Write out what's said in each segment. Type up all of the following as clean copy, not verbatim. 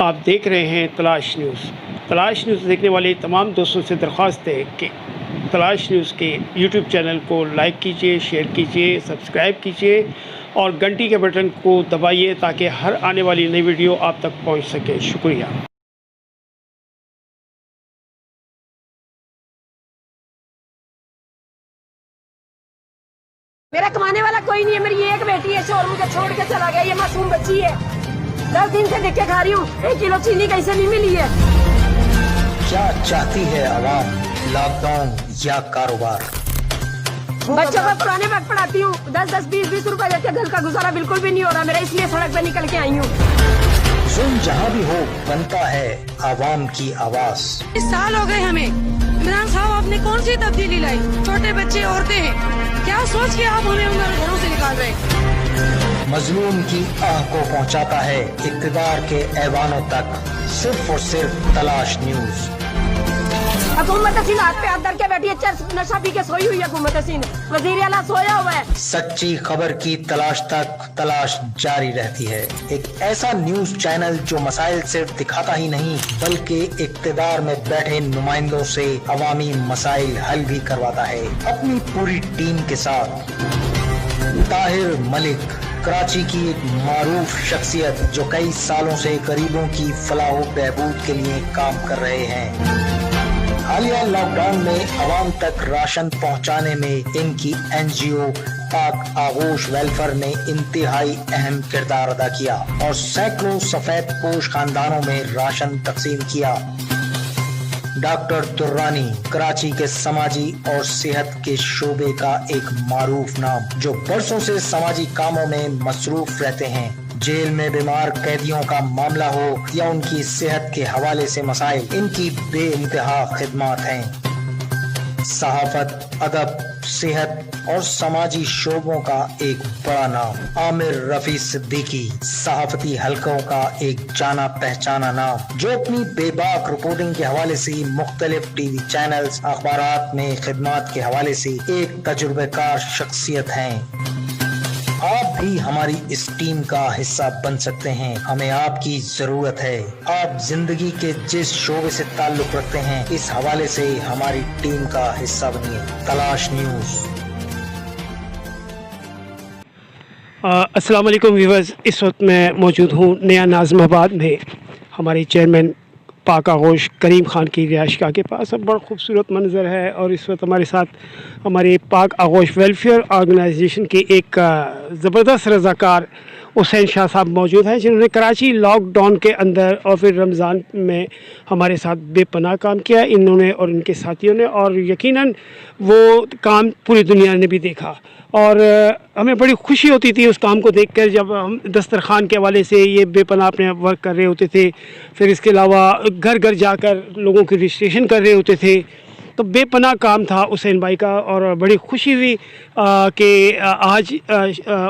آپ دیکھ رہے ہیں تلاش نیوز۔ تلاش نیوز دیکھنے والے تمام دوستوں سے درخواست ہے کہ تلاش نیوز کے یوٹیوب چینل کو لائک کیجیے، شیئر کیجیے، سبسکرائب کیجیے اور گھنٹی کے بٹن کو دبائیے تاکہ ہر آنے والی نئی ویڈیو آپ تک پہنچ سکے۔ شکریہ۔ میرا کمانے والا کوئی نہیں ہے، میری ایک بیٹی ہے، شوہر مجھے چھوڑ کے چلا گیا، یہ معصوم بچی ہے، 10 دن سے دھکے کھا رہی ہوں، 1 کلو چینی کہیں سے نہیں ملی ہے۔ کیا چاہتی ہے عوام، لاک ڈاؤن یا کاروبار؟ بچوں کو پرانے وقت پڑھاتی ہوں، 10 20 روپے دیتے، گھر کا گزارا بالکل بھی نہیں ہو رہا میرا، اس لیے سڑک پہ نکل کے آئی ہوں۔ ظلم جہاں بھی ہو بنتا ہے عوام کی آواز۔ 20 سال ہو گئے ہمیں، عمران صاحب آپ نے کون سی تبدیلی لائی؟ چھوٹے بچے، عورتیں ہیں، کیا سوچ کے آپ ہمیں ان گھروں سے نکال رہے ہیں؟ مظلوم کی آہ کو پہنچاتا ہے اقتدار کے ایوانوں تک، صرف اور صرف تلاش نیوز۔ حکومت سندھ ہاتھ پہ ہاتھ دھر کے بیٹھی ہے، چرس نشہ پی کے سوئی ہوئی ہے حکومت سندھ، وزیر اعلیٰ سویا ہوا ہے۔ سچی خبر کی تلاش تک تلاش جاری رہتی ہے، ایک ایسا نیوز چینل جو مسائل صرف دکھاتا ہی نہیں بلکہ اقتدار میں بیٹھے نمائندوں سے عوامی مسائل حل بھی کرواتا ہے، اپنی پوری ٹیم کے ساتھ۔ طاہر ملک کراچی کی ایک معروف شخصیت جو کئی سالوں سے غریبوں کی فلاح و بہبود کے لیے کام کر رہے ہیں۔ حالیہ لاک ڈاؤن میں عوام تک راشن پہنچانے میں ان کی NGO پاک آغوش ویلفیئر نے انتہائی اہم کردار ادا کیا اور سینکڑوں سفید پوش خاندانوں میں راشن تقسیم کیا۔ ڈاکٹر درانی کراچی کے سماجی اور صحت کے شعبے کا ایک معروف نام جو برسوں سے سماجی کاموں میں مصروف رہتے ہیں۔ جیل میں بیمار قیدیوں کا معاملہ ہو یا ان کی صحت کے حوالے سے مسائل، ان کی بے انتہا خدمات ہیں۔ صحافت، ادب، صحت اور سماجی شعبوں کا ایک بڑا نام۔ عامر رفیع صدیقی صحافتی حلقوں کا ایک جانا پہچانا نام جو اپنی بے باک رپورٹنگ کے حوالے سے مختلف ٹی وی چینلز، اخبارات میں خدمات کے حوالے سے ایک تجربہ کار شخصیت ہیں۔ آپ بھی ہماری اس ٹیم کا حصہ بن سکتے ہیں، ہمیں آپ کی ضرورت ہے۔ آپ زندگی کے جس شعبے سے تعلق رکھتے ہیں اس حوالے سے ہماری ٹیم کا حصہ بنیے۔ تلاش نیوز۔ السلام علیکم ویورز، اس وقت میں موجود ہوں نیا ناظم آباد میں ہمارے چیئرمین پاک آغوش کریم خان کی رہائش گاہ کے پاس۔ اب بڑا خوبصورت منظر ہے اور اس وقت ہمارے ساتھ ہمارے پاک آغوش ویلفیئر آرگنائزیشن کے ایک زبردست رضاکار حسین شاہ صاحب موجود ہیں جنہوں نے کراچی لاک ڈاؤن کے اندر اور پھر رمضان میں ہمارے ساتھ بے پناہ کام کیا انہوں نے اور ان کے ساتھیوں نے، اور یقیناً وہ کام پوری دنیا نے بھی دیکھا اور ہمیں بڑی خوشی ہوتی تھی اس کام کو دیکھ کر جب ہم دسترخوان کے حوالے سے یہ بے پناہ اپنے ورک کر رہے ہوتے تھے، پھر اس کے علاوہ گھر گھر جا کر لوگوں کی رجسٹریشن کر رہے ہوتے تھے، تو بے پناہ کام تھا حسین بھائی کا اور بڑی خوشی ہوئی کہ آج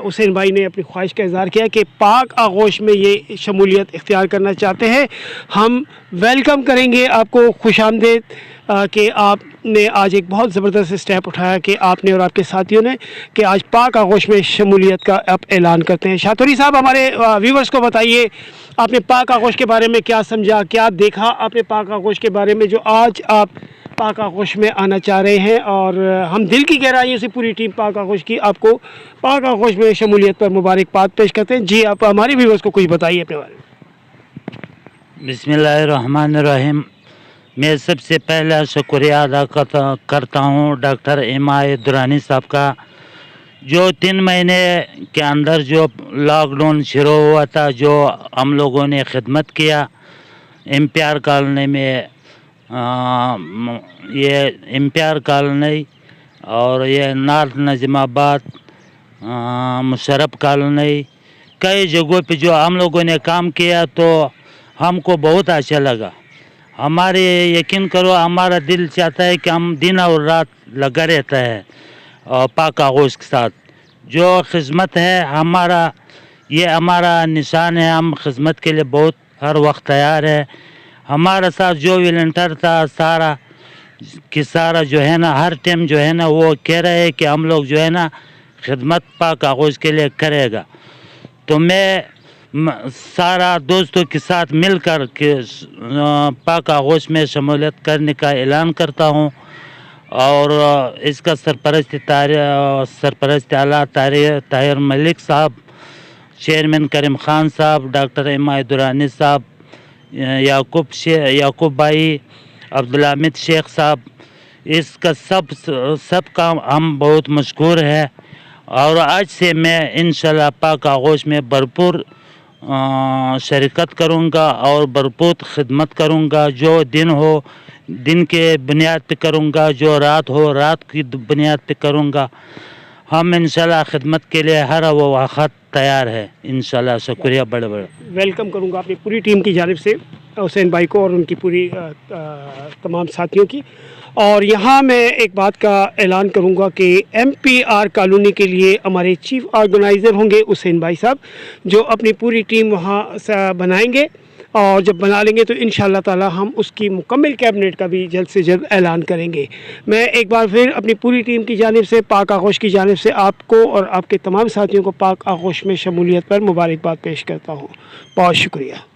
حسین بھائی نے اپنی خواہش کا اظہار کیا کہ پاک آغوش میں یہ شمولیت اختیار کرنا چاہتے ہیں۔ ہم ویلکم کریں گے آپ کو، خوش آمدید کہ آپ نے آج ایک بہت زبردست اسٹیپ اٹھایا کہ آپ نے اور آپ کے ساتھیوں نے کہ آج پاک آغوش میں شمولیت کا آپ اعلان کرتے ہیں۔ شاطوری صاحب ہمارے ویورز کو بتائیے آپ نے پاک آغوش کے بارے میں کیا سمجھا، کیا دیکھا آپ نے پاک آغوش کے بارے میں جو آج آپ پاک آغوش میں آنا چاہ رہے ہیں، اور ہم دل کی گہرائیوں سے پوری ٹیم پاک آغوش کی آپ کو پاک آغوش میں شمولیت پر مبارکباد پیش کرتے ہیں۔ جی آپ ہمارے ویورز کو کچھ بتائیے اپنے بارے میں۔ بسم اللہ الرحمن الرحیم۔ میں سب سے پہلا شکریہ ادا کرتا ہوں ڈاکٹر امائے درانی صاحب کا، جو 3 مہینے کے اندر جو لاک ڈاؤن شروع ہوا تھا جو ہم لوگوں نے خدمت کیا امپیار کالونی میں، یہ امپیار کالونی اور یہ نارتھ نظیم آباد، مشرف کالونی، کئی جگہوں پہ جو ہم لوگوں نے کام کیا تو ہم کو بہت اچھا لگا۔ ہمارے یقین کرو ہمارا دل چاہتا ہے کہ ہم دن اور رات لگا رہتا ہے اور پاک آغوش کے ساتھ جو خدمت ہے ہمارا، یہ ہمارا نشان ہے، ہم خدمت کے لیے بہت ہر وقت تیار ہے۔ ہمارا ساتھ جو والنٹر تھا سارا کہ سارا جو ہے نا ہر ٹائم جو ہے نا وہ کہہ رہے ہیں کہ ہم لوگ جو ہے نا خدمت پاک آغوش کے لیے کرے گا۔ تو میں سارا دوستوں کے ساتھ مل کر کے پاک آغوش میں شمولیت کرنے کا اعلان کرتا ہوں، اور اس کا سرپرست اعلیٰ طاہر ملک صاحب، چیئرمین کریم خان صاحب، ڈاکٹر امائی درانی صاحب، یعقوب بھائی، عبدالحمید شیخ صاحب، اس کا سب کا ہم بہت مشکور ہے، اور آج سے میں انشاءاللہ پاک آغوش میں بھرپور شرکت کروں گا اور بھرپور خدمت کروں گا، جو دن ہو دن کے بنیاد پہ کروں گا، جو رات ہو رات کی بنیاد پہ کروں گا۔ ہم انشاءاللہ خدمت کے لیے ہر وقت تیار ہے انشاءاللہ۔ شکریہ بڑے بڑے ویلکم کروں گا اپنی پوری ٹیم کی جانب سے حسین بھائی کو اور ان کی پوری تمام ساتھیوں کی۔ اور یہاں میں ایک بات کا اعلان کروں گا کہ MPR کالونی کے لیے ہمارے چیف آرگنائزر ہوں گے حسین بھائی صاحب، جو اپنی پوری ٹیم وہاں بنائیں گے، اور جب بنا لیں گے تو انشاءاللہ تعالی ہم اس کی مکمل کیبنٹ کا بھی جلد سے جلد اعلان کریں گے۔ میں ایک بار پھر اپنی پوری ٹیم کی جانب سے، پاک آغوش کی جانب سے آپ کو اور آپ کے تمام ساتھیوں کو پاک آغوش میں شمولیت پر مبارکباد پیش کرتا ہوں۔ بہت شکریہ۔